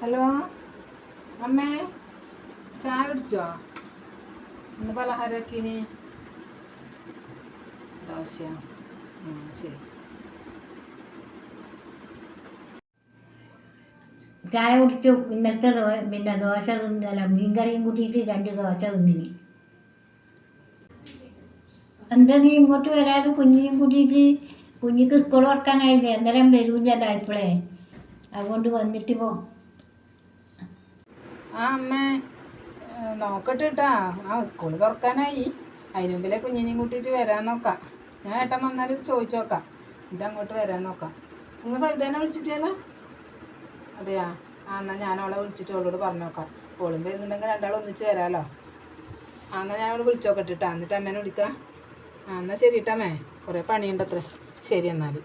Hello അമ്മേ, ചായ കുടിച്ചോ? ഇന്ന് പലഹാരമാക്കിനി ദോശ. ശരി. ചായ കുടിച്ചു. ഇന്നത്തെ പിന്നെ ദോശ തിന്നല്ല, മീൻകറിയും കൂട്ടിയിട്ട് 2 ദോശ തിന്നിനി. എന്താ നീ ഇങ്ങോട്ട് വരാതെ? കുഞ്ഞിയും കൂട്ടിയിട്ട് കുഞ്ഞിക്ക് സ്കൂൾ തുറക്കാനായില്ലേ? അന്നേരം വരൂല്ലല്ലോ ഇപ്പോഴേ, അതുകൊണ്ട് വന്നിട്ട് പോ. അമ്മേ, നോക്കട്ടെ കേട്ടാ. സ്കൂൾ തുറക്കാനായി. അതിന് മുമ്പിലെ കുഞ്ഞിനെയും കൂട്ടിയിട്ട് വരാൻ നോക്കാം. ഞാൻ ഏട്ടൻ വന്നാലും ചോദിച്ചു നോക്കാം, എന്നിട്ട് അങ്ങോട്ട് വരാൻ നോക്കാം. നിങ്ങൾ സവിതേനെ വിളിച്ചിട്ടല്ലോ? അതെയാ? എന്നാൽ ഞാൻ അവളെ വിളിച്ചിട്ട് അവളോട് പറഞ്ഞു നോക്കാം. ഓളും വരുന്നുണ്ടെങ്കിൽ രണ്ടാളും ഒന്നിച്ച് വരാമല്ലോ. എന്നാൽ ഞാൻ അവളെ വിളിച്ചു നോക്കട്ടെ കേട്ടാ, എന്നിട്ട് അമ്മേനെ വിളിക്കാം. എന്നാൽ ശരി കേട്ടമ്മേ, കുറേ പണിയുണ്ടത്രേ. ശരി എന്നാൽ.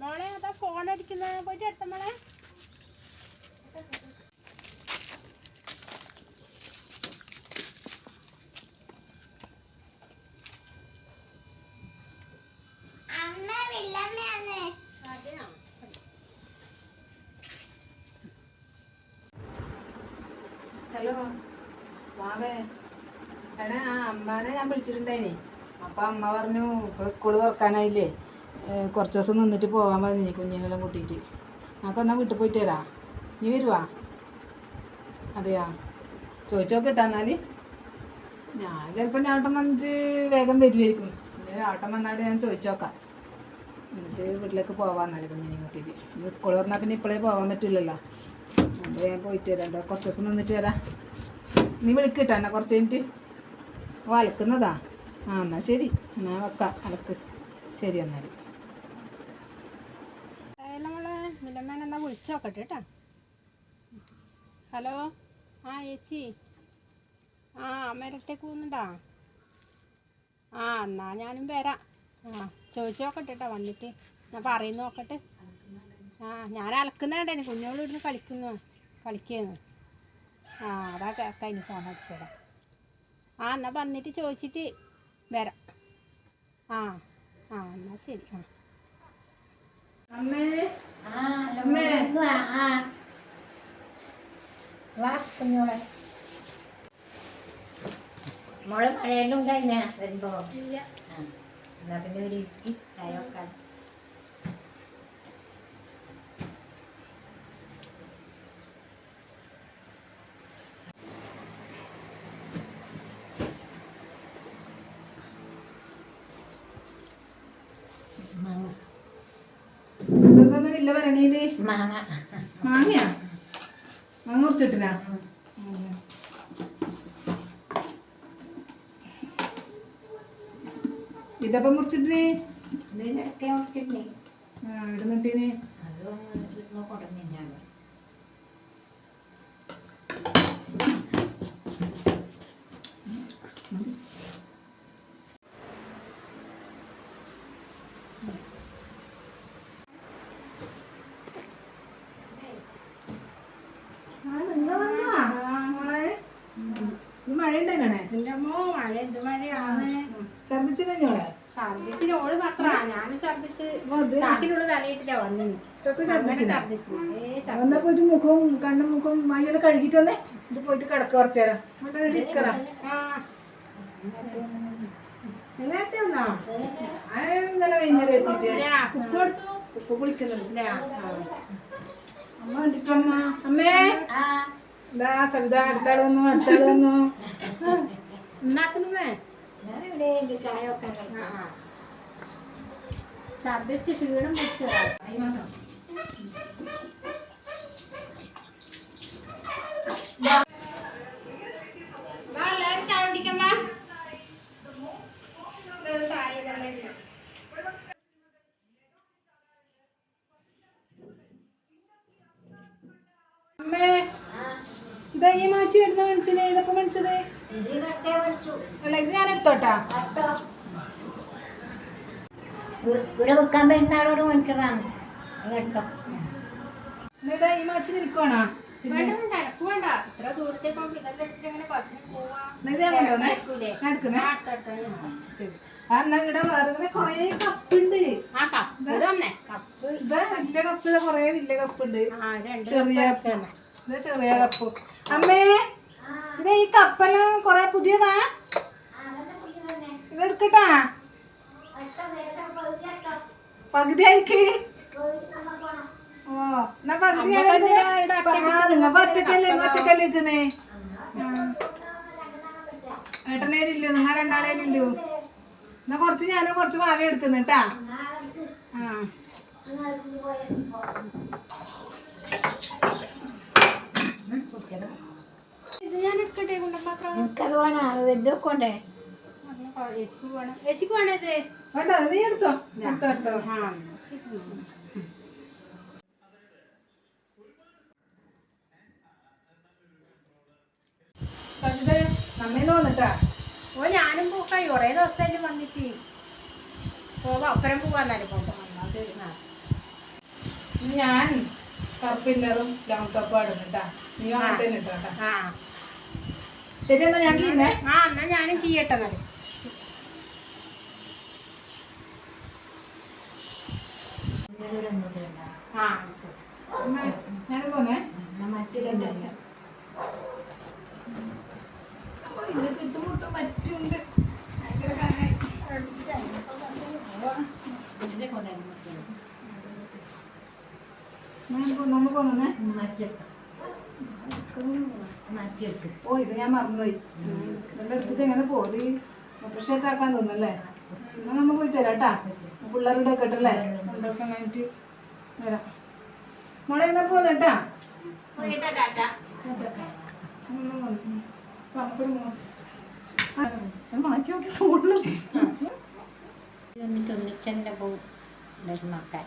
മോളെ അതാ ഫോൺ അടിക്കുന്ന, പോയിട്ട് എടുത്ത മോളെ. ഹലോ വാവേ. എടാ, അമ്മാനെ ഞാൻ വിളിച്ചിട്ടുണ്ടായിനി. അപ്പം അമ്മ പറഞ്ഞു ഇപ്പോൾ സ്കൂൾ തുറക്കാനായില്ലേ, കുറച്ച് ദിവസം നിന്നിട്ട് പോകാൻ പറഞ്ഞിനി കുഞ്ഞിനെല്ലാം കൂട്ടിയിട്ട്. നമുക്കൊന്നാ വീട്ടിൽ പോയിട്ട് വരാം. നീ വരുവാ? അതെയാ? ചോദിച്ചു നോക്കിട്ടാ എന്നാൽ. ഞാൻ ചിലപ്പോൾ രാട്ടം വന്നിട്ട് വേഗം വരുമായിരിക്കും. രാട്ടം വന്നായിട്ട് ഞാൻ ചോദിച്ചു നോക്കാം, എന്നിട്ട് വീട്ടിലേക്ക് പോവാന്നാല് കുഞ്ഞിനെ കൂട്ടിയിട്ട്. ഇനി സ്കൂൾ തുറന്നാൽ പിന്നെ ഇപ്പോഴേ പോകാൻ പറ്റില്ലല്ലോ. അത് ഞാൻ പോയിട്ട് വരാം. കുറച്ച് ദിവസം നിന്നിട്ട് വരാം. നീ വിളിക്കിട്ടാ എന്നെ കുറച്ച് കഴിഞ്ഞിട്ട്. അലക്കുന്നതാ? എന്നാൽ ശരി, എന്നാൽ വെക്കാം അലക്ക്. ശരി എന്നാൽ. നമ്മളെ മില്ലമ്മേനെന്നാ വിളിച്ചു നോക്കട്ടെ കേട്ടോ. ഹലോ, ചേച്ചി. അമ്മേരത്തേക്ക് പോകുന്നുണ്ടാ? എന്നാ ഞാനും വരാം. ചോദിച്ചു നോക്കട്ടെ കേട്ടോ വന്നിട്ട്. ഞാൻ പറയുന്നു നോക്കട്ടെ. ഞാൻ അലക്കുന്നുണ്ടേന്, കുഞ്ഞോള് ഇവിടുന്ന് കളിക്കുന്നു. അതാ കേൾക്കാൻ ഫോൺ അടിച്ചതാ. എന്നാൽ വന്നിട്ട് ചോദിച്ചിട്ട് വരാം. എന്നാൽ ശരി. അമ്മേ, വാ കുഞ്ഞോളെ. മോളെ മഴയെല്ലാം ഉണ്ടായില്ല വരുമ്പോ? എന്നാ പിന്നെ ഒരു ഇരിക്കി ചായക്കാൻ. ഇല്ല വരണീല് മാങ്ങ. മാങ്ങയാ? മാങ്ങ മുറിച്ചിട്ടില്ല? ഇതപ്പം മുറിച്ചിട്ടിന്? ഇതിനൊക്കെ മുറിച്ചിട്ടേ. ഇടുന്നിട്ടിന്? അതൊന്നും കൊടുങ്ങില്ല. മഴയുണ്ടായില്ലേ? എൻ്റെ അമ്മോ, മഴ എന്ത് മഴയാണ്! ഛർദിച്ചു കഴിഞ്ഞോളെ? ഛർദിച്ചിന് ഓള് മാത്രാ, ഞാനും ഛർദിച്ച് ചാക്കിനുള്ളിൽ തലയിട്ടില്ല വന്നിന്. എന്നാ പോയിട്ട് മുഖവും കണ്ണും മുഖവും മൈയെല്ലാം കഴുകിട്ട് വന്നേ. ഇത് പോയിട്ട് കിടക്ക കുറച്ചു നേരം. നേരത്തെ വന്നാ? ഇന്നലെ വൈകുന്നേരം എത്തിയിട്ട് ഉപ്പ് കുളിക്കുന്നുണ്ട്. അമ്മ കണ്ടിട്ടമ്മ. അമ്മേ, എന്താ സവിത അടുത്താൾ വന്നു. ഉണ്ടാക്കുന്നേ ചായ വെക്കാൻ. ഛർദിച്ച് ക്ഷീണം പിടിച്ചതാ. അമ്മേ, ഇതാ ഈ മാച്ചി എടുത്ത് മേടിച്ചത്. ഇതൊക്കെ മേടിച്ചത് അല്ല, ഇത് ഞാൻ എടുത്തോട്ടാ. ഇവിടെ വെക്കാൻ പറ്റുന്ന ആളോട് മേടിച്ചതാണ്. എടുത്തോ. ഇതാ ഈ മാച്ചി നിൽക്കുവാണോ? വേണ്ട വേണ്ട എനക്ക് വേണ്ട ഇത്ര ദൂരത്തേക്ക് ഇതെല്ലാം എടുത്തിട്ട് എങ്ങനെ ബസ്സിന് പോവാ ഇത് ഞാൻ കൊണ്ടുവന്നേ ഞാൻ എടുക്കുന്നേ ശരി ആ എന്നാ ഇവിടെ വേറെ കൊറേ കപ്പുണ്ട് ആ കപ്പ് തന്നെ കപ്പ് ഇതാ വലിയ കപ്പ് ഇതാ കൊറേ വലിയ കപ്പുണ്ട് ആ രണ്ട് ചെറിയ കപ്പ് ഇത് ചെറിയ കപ്പ് അമ്മേ ഇത് ഈ കപ്പെല്ലാം കൊറേ പുതിയതാ ഇത് എടുക്കട്ടാ പകുതി ആയിക്ക് ഓ എന്നാ പകുതി നിങ്ങ ഒറ്റക്കല്ലേ നിൽക്കുന്നേ ഏട്ടനേരില്ലോ നിങ്ങ രണ്ടാളേരില്ലോ എന്നാ കുറച്ച് ഞാനും കുറച്ച് ഭാവി എടുക്കുന്നു കേട്ടാ ആ ഇത് ഞാൻ എടുക്കട്ടെ കൊണ്ടമാത്രം എനിക്കത് വേണം ഇതൊക്കെ ഉണ്ടേ ഏച്ചിക്ക് വേണം ഏച്ചിക്ക് വേണം ഇത് വേണ്ട നീ എടുത്തോ എടുത്തോ എടുത്തോ ആ ഏച്ചിക്ക് വേണം. സജിത നമ്മേന്ന് വന്നിട്ടാ ഓ ഞാനും പോക്കായി കുറേ ദിവസമായിട്ട് വന്നിട്ട് പോവാ ഒപ്പരം പോവാന്നാലും പോകുമ്പോ ശരി ഞാൻ കപ്പില്ലറും ലോങ് കപ്പും ഇടുന്നുട്ടാ നീ അങ്ങോട്ട് തന്നെ ഇട്ടോട്ടാ ആ ശരി എന്നാ ഞാൻ കീന്നേ ആ എന്നാ ഞാനും കീയട്ടെ എന്നാലും ആ ഞാനും പോന്നേ ഇതിന്റെ ചുറ്റുമുട്ടും പറ്റുണ്ട് നമ്മൾ പോന്നേ ഓ ഇത് ഞാൻ മറന്നുപോയി ഇതിന്റെ അടുത്തിട്ട് എങ്ങനെ പോയി ഓപ്പറേഷനാക്കാൻ തോന്നല്ലേ എന്നാ നമ്മൾ പോയിട്ട് വരാം കേട്ടാ പിള്ളേരുടെ ഒക്കെ ഇട്ടല്ലേ 2 ദിവസം കഴിഞ്ഞിട്ട് വരാം മോളെ എന്നാ പോന്നേട്ടാ മാറ്റി നോക്കി ഫോണിലും തൊന്നിച്ചെന്നെ പോകും മക്കൾ